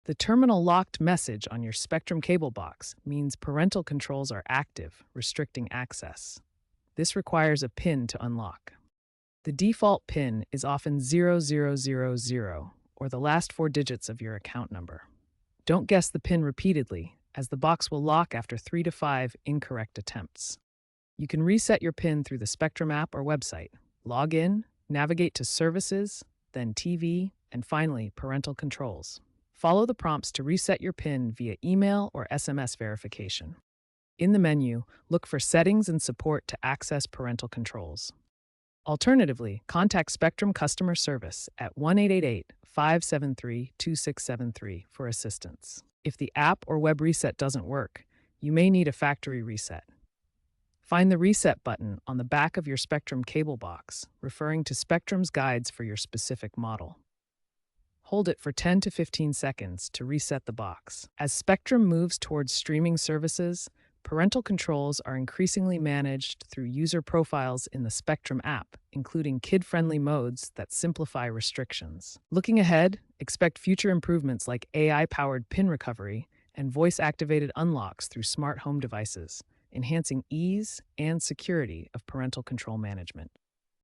The terminal locked message on your Spectrum cable box means parental controls are active, restricting access. This requires a PIN to unlock. The default PIN is often 0000 or the last four digits of your account number. Don't guess the PIN repeatedly, as the box will lock after 3 to 5 incorrect attempts. You can reset your PIN through the Spectrum app or website. Log in, navigate to Services, then TV, and finally, Parental Controls. Follow the prompts to reset your PIN via email or SMS verification. In the menu, look for Settings and Support to access parental controls. Alternatively, contact Spectrum Customer Service at 1-888-573-2673 for assistance. If the app or web reset doesn't work, you may need a factory reset. Find the Reset button on the back of your Spectrum cable box, referring to Spectrum's guides for your specific model. Hold it for 10 to 15 seconds to reset the box. As Spectrum moves towards streaming services, parental controls are increasingly managed through user profiles in the Spectrum app, including kid-friendly modes that simplify restrictions. Looking ahead, expect future improvements like AI-powered PIN recovery and voice-activated unlocks through smart home devices, enhancing ease and security of parental control management.